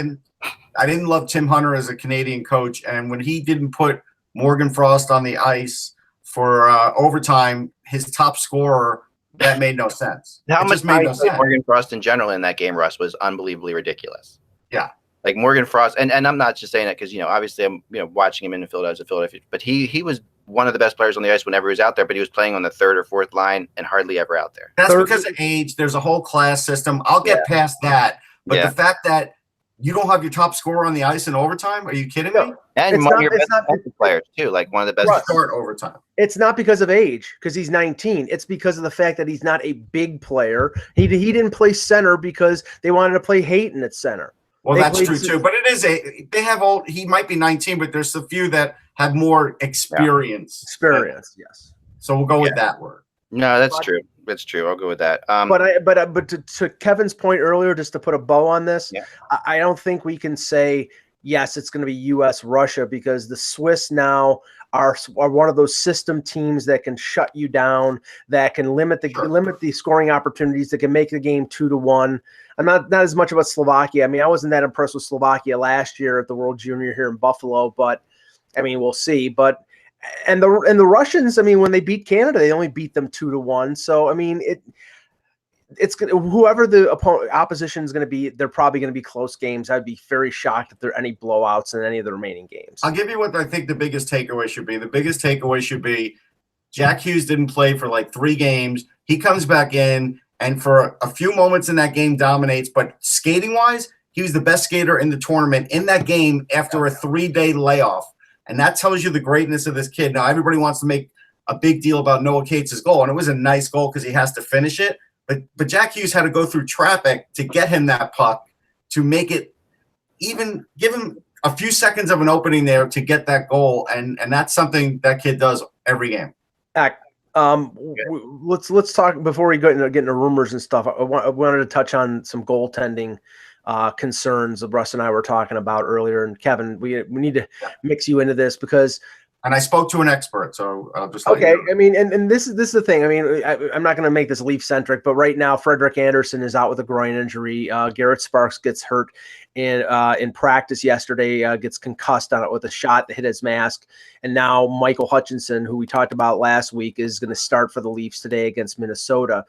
didn't love Tim Hunter as a Canadian coach, and when he didn't put Morgan Frost on the ice for overtime, his top scorer, that made no sense. How much Morgan Frost in general in that game, Russ, was unbelievably ridiculous. Yeah. Like Morgan Frost, and I'm not just saying that because, obviously I'm watching him in the Philadelphia, but he was one of the best players on the ice whenever he was out there, but he was playing on the 3rd or 4th line and hardly ever out there. That's because of age. There's a whole class system. I'll get past that. But the fact that you don't have your top scorer on the ice in overtime, are you kidding me? And one of your best players too, like one of the best start overtime. It's not because of age, because he's 19. It's because of the fact that he's not a big player. He didn't play center because they wanted to play Hayton at center. Well, that's true too. But he might be 19, but there's a few that have more experience. Yes. So we'll go with that word. No, that's true. That's true. I'll go with that. But to Kevin's point earlier, just to put a bow on this, I don't think we can say yes, it's going to be U.S. Russia, because the Swiss now are one of those system teams that can shut you down, that can limit the scoring opportunities, that can make the game 2-1. I'm not as much about Slovakia. I mean, I wasn't that impressed with Slovakia last year at the World Junior here in Buffalo, but I mean, we'll see. But and the Russians, I mean, when they beat Canada, they only beat them 2-1. So I mean, it's whoever the opposition is going to be, they're probably going to be close games. I'd be very shocked if there are any blowouts in any of the remaining games. I'll give you what I think the biggest takeaway should be. The biggest takeaway should be Jack Hughes didn't play for like 3 games. He comes back in and for a few moments in that game dominates, but skating-wise, he was the best skater in the tournament in that game after a 3-day layoff. And that tells you the greatness of this kid. Now, everybody wants to make a big deal about Noah Cates' goal, and it was a nice goal because he has to finish it. But Jack Hughes had to go through traffic to get him that puck to make it even give him a few seconds of an opening there to get that goal, and that's something that kid does every game. Let's talk before we get into rumors and stuff. I wanted to touch on some goaltending concerns that Russ and I were talking about earlier. And Kevin, we need to mix you into this because. And I spoke to an expert, so I'll just okay. I mean, and this is the thing. I mean, I'm not going to make this Leaf centric, but right now, Frederik Andersen is out with a groin injury. Garrett Sparks gets hurt in practice yesterday, gets concussed on it with a shot that hit his mask, and now Michael Hutchinson, who we talked about last week, is going to start for the Leafs today against Minnesota.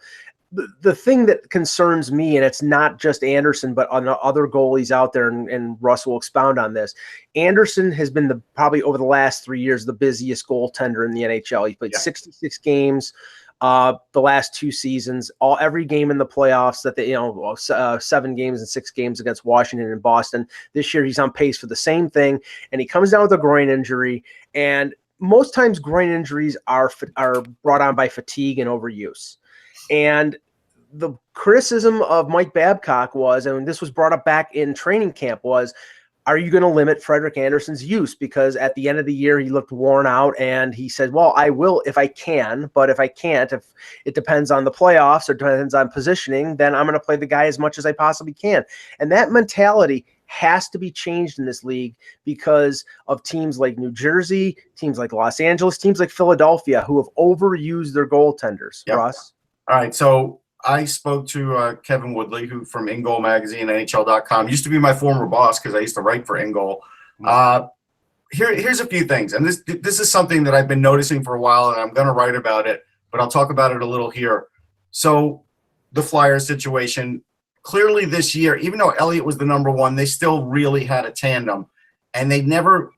The thing that concerns me, and it's not just Anderson, but on other goalies out there, and Russ will expound on this. Anderson has been probably over the last 3 years the busiest goaltender in the NHL. He played 66 games the last 2 seasons, every game in the playoffs that 7 games and 6 games against Washington and Boston. This year he's on pace for the same thing, and he comes down with a groin injury. And most times groin injuries are brought on by fatigue and overuse. And the criticism of Mike Babcock was, and this was brought up back in training camp, was, are you going to limit Frederik Andersen's use? Because at the end of the year, he looked worn out, and he said, well, I will if I can, but if I can't, if it depends on the playoffs or depends on positioning, then I'm going to play the guy as much as I possibly can. And that mentality has to be changed in this league because of teams like New Jersey, teams like Los Angeles, teams like Philadelphia, who have overused their goaltenders. Yep. Russ? All right, so I spoke to Kevin Woodley, who from In Goal Magazine, NHL.com, used to be my former boss because I used to write for In Goal. Here's a few things, and this is something that I've been noticing for a while, and I'm going to write about it, but I'll talk about it a little here. So the Flyers situation, clearly this year, even though Elliott was the number one, they still really had a tandem, and they never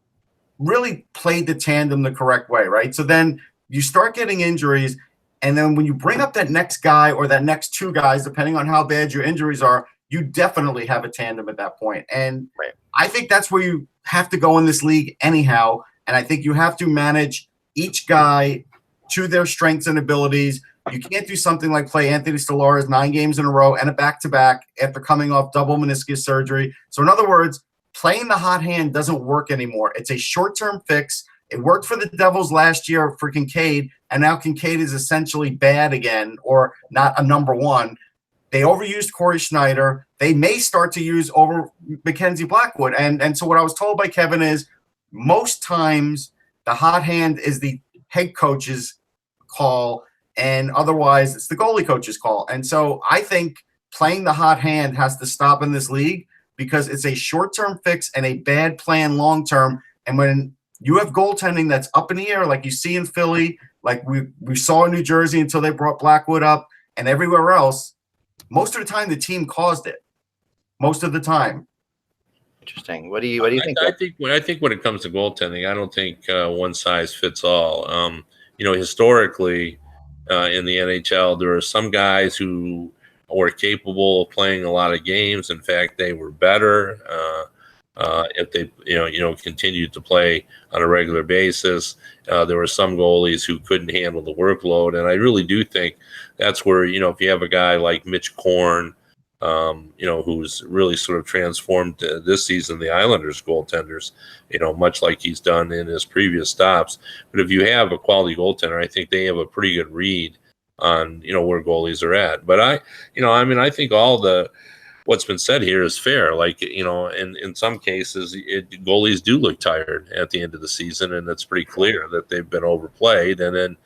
really played the tandem the correct way, right? So then you start getting injuries. And then when you bring up that next guy or that next 2 guys, depending on how bad your injuries are, you definitely have a tandem at that point. And I think that's where you have to go in this league anyhow. And I think you have to manage each guy to their strengths and abilities. You can't do something like play Anthony Stolarz 9 games in a row and a back-to-back after coming off double meniscus surgery. So in other words, playing the hot hand doesn't work anymore. It's a short-term fix. It worked for the Devils last year for Kincaid, and now Kincaid is essentially bad again, or not a number one. They overused Corey Schneider. They may start to use over Mackenzie Blackwood. And so what I was told by Kevin is most times the hot hand is the head coach's call, and otherwise it's the goalie coach's call. And so I think playing the hot hand has to stop in this league because it's a short-term fix and a bad plan long-term. And when you have goaltending that's up in the air, like you see in Philly, like we saw in New Jersey until they brought Blackwood up, and everywhere else, most of the time the team caused it. Most of the time. Interesting. What do you think? I think when it comes to goaltending, I don't think one size fits all. Historically in the NHL, there are some guys who were capable of playing a lot of games. In fact, they were better. If they, continued to play on a regular basis. There were some goalies who couldn't handle the workload. And I really do think that's where, if you have a guy like Mitch Korn, who's really sort of transformed this season, the Islanders goaltenders, much like he's done in his previous stops. But if you have a quality goaltender, I think they have a pretty good read on, where goalies are at. But I think all what's been said here is fair. Like, in some cases, goalies do look tired at the end of the season, and it's pretty clear that they've been overplayed. And then,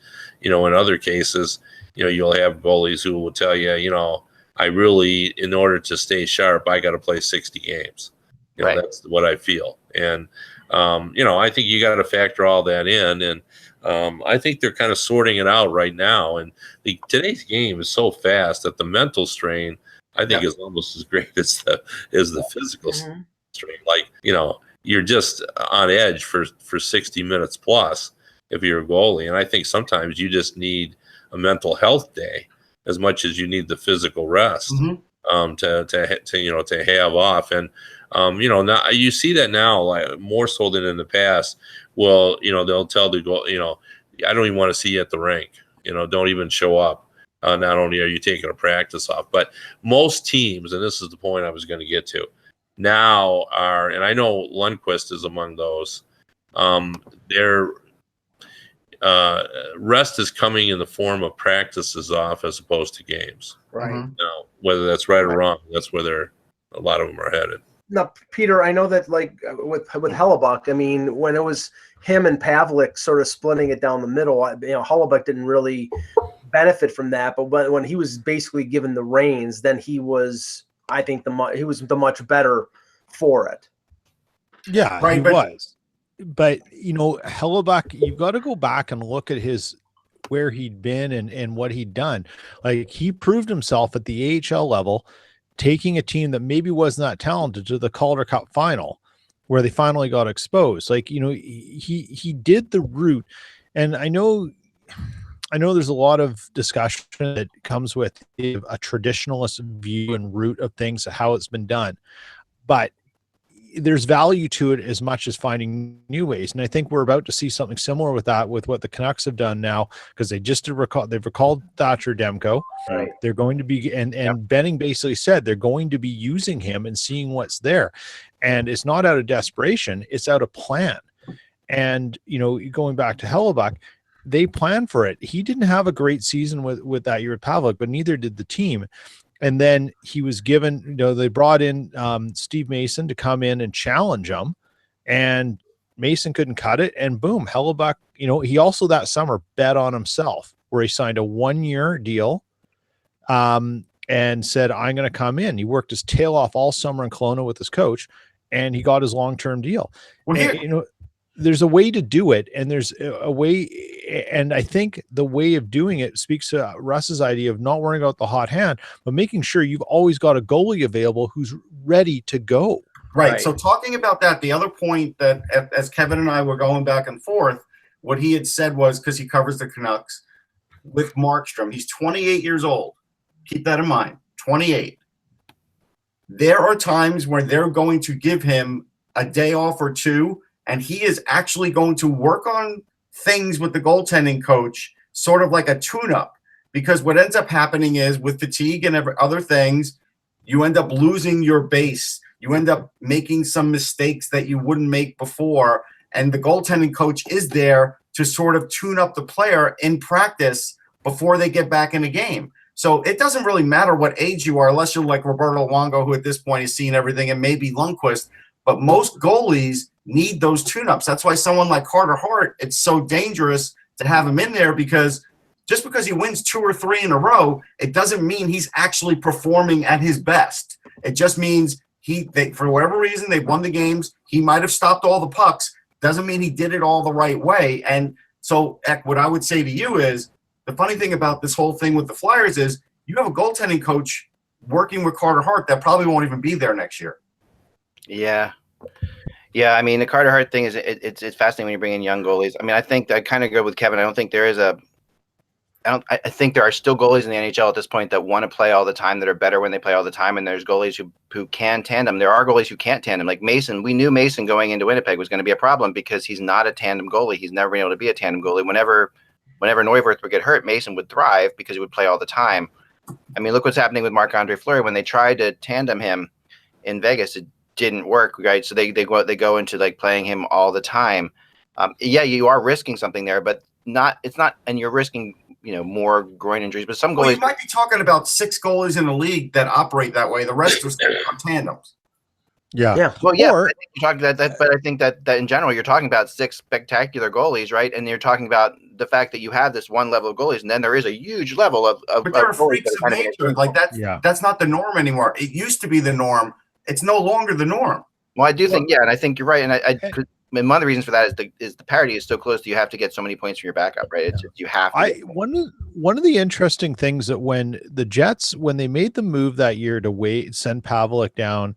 in other cases, you'll have goalies who will tell you, I really, in order to stay sharp, I got to play 60 games. Right. That's what I feel. And, I think you got to factor all that in. And I think they're kind of sorting it out right now. And today's game is so fast that the mental strain, I think, is almost as great as the physical strain. Like, you're just on edge for 60 minutes plus if you're a goalie. And I think sometimes you just need a mental health day as much as you need the physical rest to have off. And now you see that now, like, more so than in the past. Well, they'll tell the goal, I don't even want to see you at the rink. Don't even show up. Not only are you taking a practice off, but most teams, and this is the point I was going to get to, now are, and I know Lundqvist is among those, their rest is coming in the form of practices off as opposed to games. Right. Now, whether that's right or wrong, that's where a lot of them are headed. Now, Peter, I know that like with Hellebuyck, I mean, when it was him and Pavlik sort of splitting it down the middle, Hellebuyck didn't really benefit from that. But when he was basically given the reins, then he was, I think, he was the much better for it. Yeah, right, he was. But Hellebuyck, you've got to go back and look at where he'd been and what he'd done. Like, he proved himself at the AHL level, taking a team that maybe wasn't that talented to the Calder Cup final, where they finally got exposed. Like, he did the route. And I know there's a lot of discussion that comes with a traditionalist view and route of things, how it's been done, but there's value to it as much as finding new ways. And I think we're about to see something similar with that, with what the Canucks have done now, because they've recalled Thatcher Demko. Right. They're going to be, and Benning basically said they're going to be using him and seeing what's there. And it's not out of desperation, it's out of plan. And, going back to Hellebuyck, they planned for it. He didn't have a great season with that year at Pavlik, but neither did the team. And then he was given, they brought in Steve Mason to come in and challenge him, and Mason couldn't cut it. And boom, Hellebuyck, he also that summer bet on himself, where he signed a 1-year deal and said, I'm going to come in. He worked his tail off all summer in Kelowna with his coach, and he got his long-term deal. Well, and, there's a way to do it, and there's a way, and I think the way of doing it speaks to Russ's idea of not worrying about the hot hand, but making sure you've always got a goalie available who's ready to go. Right. So talking about that, the other point that, as Kevin and I were going back and forth, what he had said was, because he covers the Canucks, with Markstrom, he's 28 years old. Keep that in mind, 28. There are times where they're going to give him a day off or two, and he is actually going to work on things with the goaltending coach, sort of like a tune-up. Because what ends up happening is, with fatigue and other things, you end up losing your base. You end up making some mistakes that you wouldn't make before. And the goaltending coach is there to sort of tune up the player in practice before they get back in the game. So it doesn't really matter what age you are, unless you're like Roberto Luongo, who at this point has seen everything, and maybe Lundqvist. But most goalies need those tune-ups. That's why someone like Carter Hart, it's so dangerous to have him in there, because just because he wins 2 or 3 in a row, it doesn't mean he's actually performing at his best. It just means for whatever reason, they won the games. He might have stopped all the pucks. Doesn't mean he did it all the right way. And so, Eck, what I would say to you is, the funny thing about this whole thing with the Flyers is, you have a goaltending coach working with Carter Hart that probably won't even be there next year. Yeah. Yeah, I mean, the Carter Hart thing is it's fascinating when you bring in young goalies. I mean, I think I kind of go with Kevin. I don't think there is I think there are still goalies in the NHL at this point that want to play all the time, that are better when they play all the time, and there's goalies who can tandem. There are goalies who can't tandem. Like Mason, we knew Mason going into Winnipeg was going to be a problem because he's not a tandem goalie. He's never been able to be a tandem goalie. Whenever Neuwirth would get hurt, Mason would thrive because he would play all the time. I mean, look what's happening with Marc-Andre Fleury. When they tried to tandem him in Vegas, it didn't work, right? So they go into like playing him all the time. Yeah, you are risking something there, but it's not, and you're risking more groin injuries. But some goalies, you might be talking about 6 goalies in the league that operate that way. The rest are still on tandems. Yeah. Well, yeah. I think you're talking about that, but I think that in general, you're talking about 6 spectacular goalies, right? And you're talking about the fact that you have this one level of goalies, and then there is a huge level of. But there are freaks of nature. Like that's not the norm anymore. It used to be the norm. It's no longer the norm. Well, I do think, and I think you're right. And one of the reasons for that is the parity is so close that you have to get so many points from your backup, right? It's you have to. One of the interesting things that when the Jets, when they made the move that year to send Pavlik down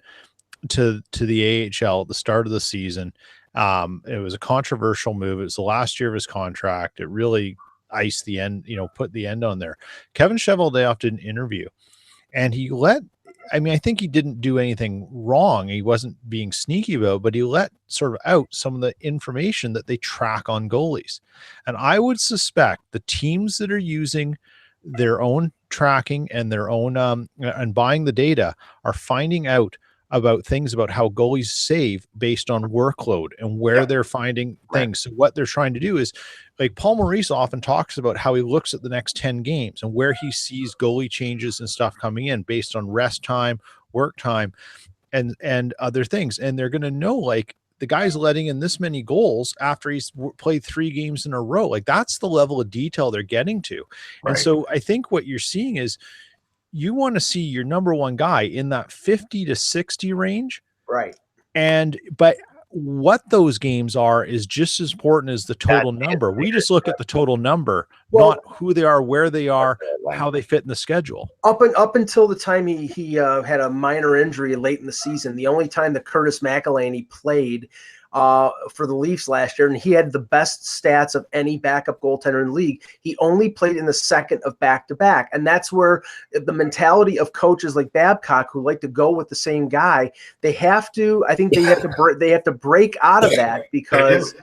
to the AHL at the start of the season, it was a controversial move. It was the last year of his contract. It really iced the end, put the end on there. Kevin Cheveldayoff did an interview, and he let I mean, I think he didn't do anything wrong. He wasn't being sneaky about, but he let sort of out some of the information that they track on goalies. And I would suspect the teams that are using their own tracking and their own and buying the data are finding out about things about how goalies save based on workload and where they're finding things. So what they're trying to do is, like, Paul Maurice often talks about how he looks at the next 10 games and where he sees goalie changes and stuff coming in based on rest time, work time, and other things. And they're going to know, like, the guy's letting in this many goals after he's played 3 games in a row. Like, that's the level of detail they're getting to. Right. And so I think what you're seeing is, you want to see your number one guy in that 50 to 60 range. Right. But what those games are is just as important as the total number. We just look at the total number, not who they are, where they are, how they fit in the schedule. Up until the time he had a minor injury late in the season, the only time that Curtis McElhinney played for the Leafs last year, and he had the best stats of any backup goaltender in the league. He only played in the second of back-to-back, and that's where the mentality of coaches like Babcock, who like to go with the same guy, they have to. I think they have to break out of that because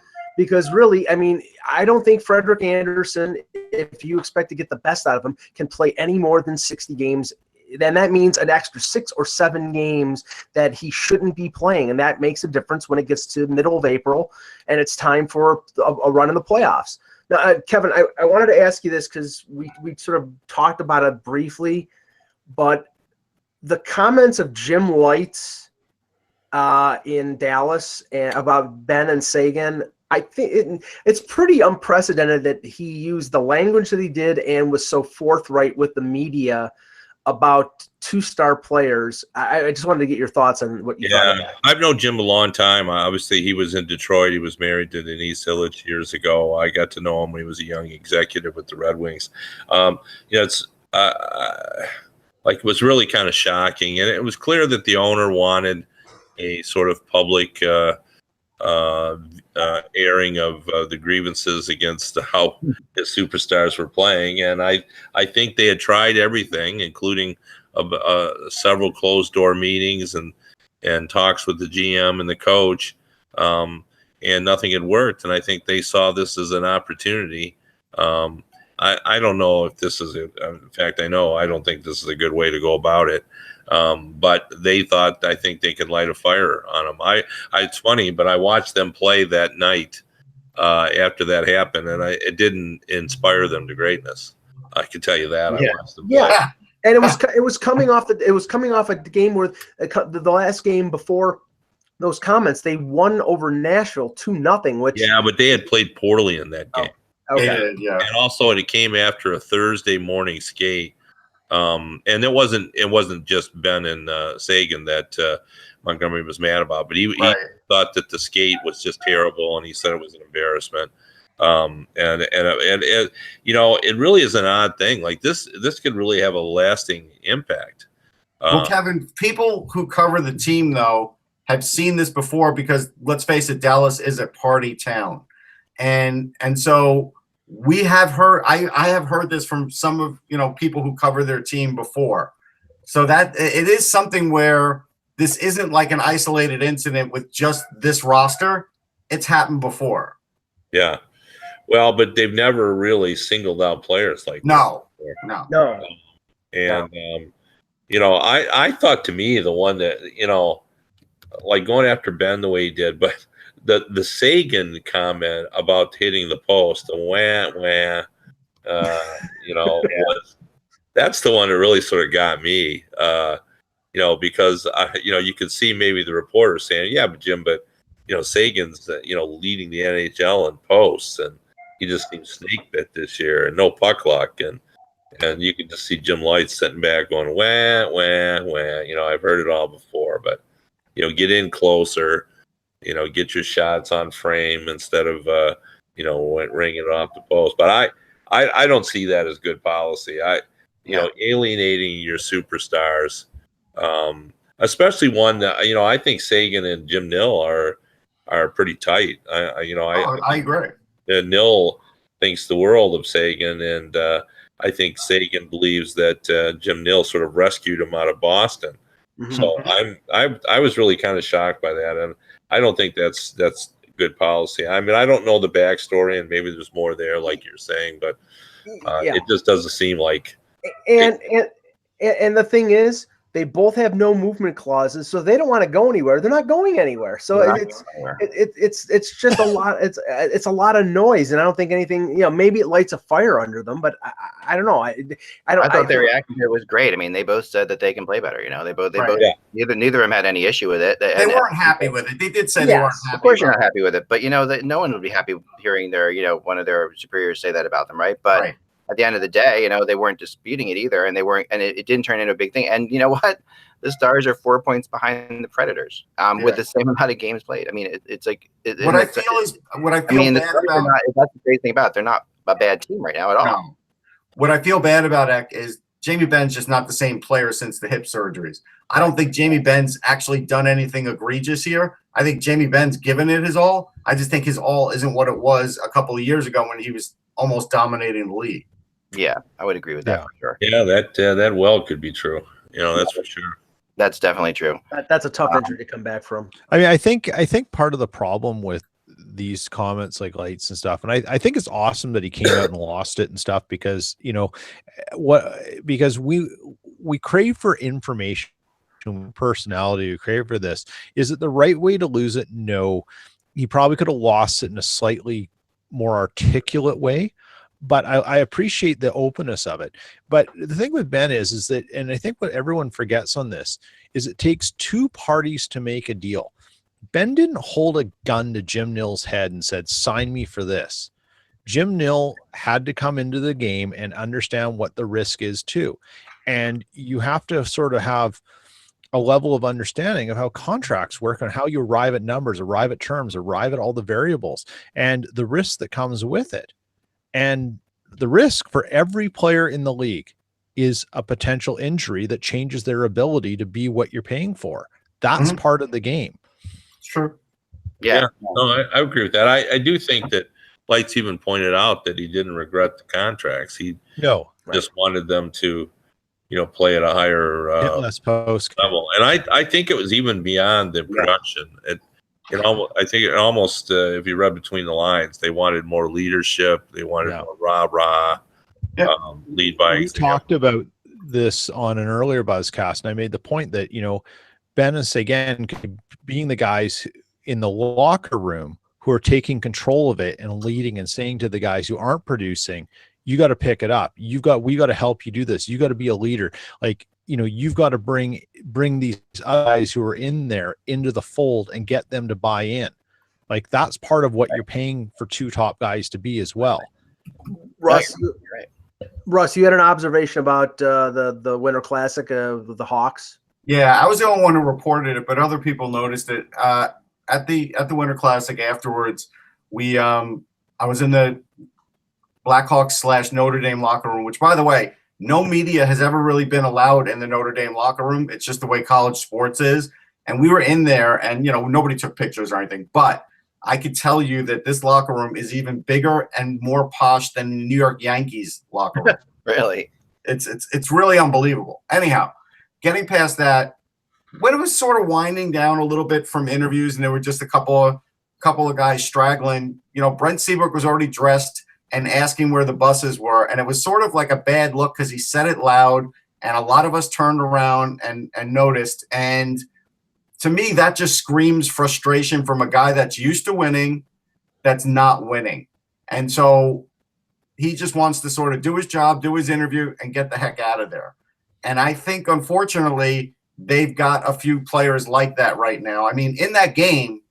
really, I mean, I don't think Frederik Andersen, if you expect to get the best out of him, can play any more than 60 games. Then that means an extra 6 or 7 games that he shouldn't be playing. And that makes a difference when it gets to the middle of April and it's time for a run in the playoffs. Now, Kevin, I wanted to ask you this because we sort of talked about it briefly, but the comments of Jim Lites in Dallas about Benn and Seguin, I think it's pretty unprecedented that he used the language that he did and was so forthright with the media about 2-star players. I just wanted to get your thoughts on what you thought of that. I've known Jim a long time. Obviously, he was in Detroit. He was married to Denise Illich years ago. I got to know him when he was a young executive with the Red Wings. It's like, it was really kind of shocking. And it was clear that the owner wanted a sort of public airing of the grievances against how his superstars were playing. And I think they had tried everything, including several closed door meetings and talks with the GM and the coach, and nothing had worked. And I think they saw this as an opportunity. I don't know if this is it. In fact, I don't think this is a good way to go about it. But they thought, I think they could light a fire on them. It's funny, but I watched them play that night after that happened, and it didn't inspire them to greatness. I can tell you that. Yeah. I watched them play. And it was coming off a game where the last game before those comments, they won over Nashville 2-0. Which but they had played poorly in that game. Okay. Yeah. And also, it came after a Thursday morning skate. And it wasn't just Ben and Seguin that Montgomery was mad about, but he thought that the skate was just terrible, and he said it was an embarrassment. And it really is an odd thing. Like, this could really have a lasting impact. Well, Kevin, people who cover the team though have seen this before, because let's face it, Dallas is a party town, and so we have heard. I have heard this from some of people who cover their team before, so that it is something where this isn't like an isolated incident with just this roster. It's happened before. Yeah. Well, but they've never really singled out players like no. And I thought, to me, the one that like going after Ben the way he did, but the Seguin comment about hitting the post, the that's the one that really sort of got me. Because you could see maybe the reporter saying, "Yeah, but Jim, Seguin's leading the NHL in posts, and he just seems snake bit this year and no puck luck." And you can just see Jim Lites sitting back going, wah, wah, wah. I've heard it all before, but, get in closer, get your shots on frame instead of, ringing it off the post. But I don't see that as good policy. Alienating your superstars, especially one that, I think Seguin and Jim Nill are pretty tight. I agree. Nill thinks the world of Seguin, and I think Seguin believes that Jim Nill sort of rescued him out of Boston. So I was really kind of shocked by that, and I don't think that's good policy. I mean, I don't know the backstory, and maybe there's more there, like you're saying, but it just doesn't seem like. And the thing is, they both have no movement clauses, so they don't want to go anywhere. They're not going anywhere. So it's just a lot. It's a lot of noise, and I don't think anything. Maybe it lights a fire under them, but I don't know. I thought their reaction to it was great. I mean, they both said that they can play better. They both neither of them had any issue with it. They weren't happy with it. They did say they weren't happy. Of course, you're not happy with it, but that no one would be happy hearing their one of their superiors say that about them, right? But at the end of the day, they weren't disputing it either, and it didn't turn into a big thing. And you know what? The Stars are 4 points behind the Predators with the same amount of games played. I mean, it's like what I feel bad about. That's the great thing about it. They're not a bad team right now at all. No. What I feel bad about is Jamie Benn's just not the same player since the hip surgeries. I don't think Jamie Benn's actually done anything egregious here. I think Jamie Benn's given it his all. I just think his all isn't what it was a couple of years ago when he was almost dominating the league. Yeah, I would agree with that for sure. Yeah, that well could be true. That's for sure. That's definitely true. That's a tough injury to come back from. I mean, I think part of the problem with these comments like Lights and stuff, and I think it's awesome that he came out and lost it and stuff, because because we crave for information, personality, we crave for this. Is it the right way to lose it? No. He probably could have lost it in a slightly more articulate way, but I appreciate the openness of it. But the thing with Ben is that, and I think what everyone forgets on this, is it takes two parties to make a deal. Ben didn't hold a gun to Jim Nill's head and said, sign me for this. Jim Nill had to come into the game and understand what the risk is too. And you have to sort of have a level of understanding of how contracts work and how you arrive at numbers, arrive at terms, arrive at all the variables and the risk that comes with it. And the risk for every player in the league is a potential injury that changes their ability to be what you're paying for. That's part of the game. Sure. Yeah. No, I agree with that. I do think that Lights even pointed out that he didn't regret the contracts. He just wanted them to, play at a higher less post level. And I think it was even beyond the production. I think it almost, if you read between the lines, they wanted more leadership. They wanted more rah-rah, lead by example. We talked about this on an earlier Buzzcast, and I made the point that, Ben and Seguin being the guys in the locker room who are taking control of it and leading and saying to the guys who aren't producing, you got to pick it up. We got to help you do this. You got to be a leader. Like, you've got to bring these guys who are in there into the fold and get them to buy in. Like, that's part of what you're paying for two top guys to be as well. Russ, you had an observation about the Winter Classic of the Hawks. Yeah, I was the only one who reported it, but other people noticed it. At the Winter Classic afterwards, I was in the Blackhawks / Notre Dame locker room, which, by the way, no media has ever really been allowed in the Notre Dame locker room. It's just the way college sports is. And we were in there, and nobody took pictures or anything. But I could tell you that this locker room is even bigger and more posh than the New York Yankees locker room. Really? It's really unbelievable. Anyhow, getting past that, when it was sort of winding down a little bit from interviews, and there were just a couple of guys straggling, Brent Seabrook was already dressed and asking where the buses were. And it was sort of like a bad look because he said it loud, and a lot of us turned around and noticed. And to me, that just screams frustration from a guy that's used to winning, that's not winning. And so he just wants to sort of do his job, do his interview, and get the heck out of there. And I think, unfortunately, they've got a few players like that right now. I mean, in that game,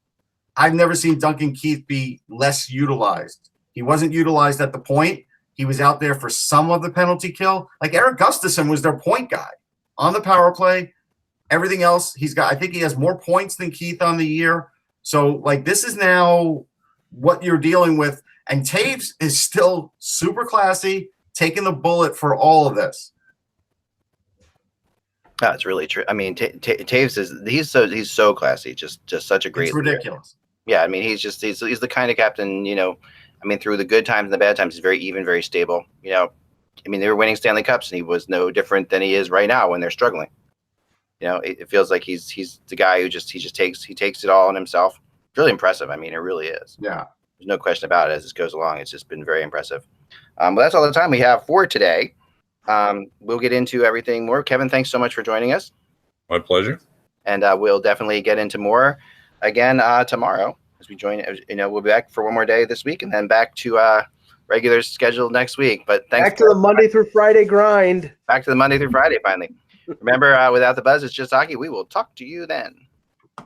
I've never seen Duncan Keith be less utilized. He wasn't utilized at the point. He was out there for some of the penalty kill. Like Eric Gustafson was their point guy on the power play. Everything else, I think he has more points than Keith on the year. So, this is now what you're dealing with. And Taves is still super classy, taking the bullet for all of this. That's really true. I mean, Taves he's so classy, just such a great. It's ridiculous. Leader. Yeah, I mean, he's the kind of captain, I mean, through the good times and the bad times, he's very even, very stable. I mean, they were winning Stanley Cups, and he was no different than he is right now when they're struggling. it feels like he's the guy who takes it all on himself. Really impressive. I mean, it really is. Yeah. There's no question about it as this goes along. It's just been very impressive. But that's all the time we have for today. We'll get into everything more. Kevin, thanks so much for joining us. My pleasure. And we'll definitely get into more again tomorrow as we join. We'll be back for one more day this week and then back to regular schedule next week. But thanks. Back to the Monday through Friday grind. Back to the Monday through Friday finally. Remember, without the buzz, it's just hockey. We will talk to you then.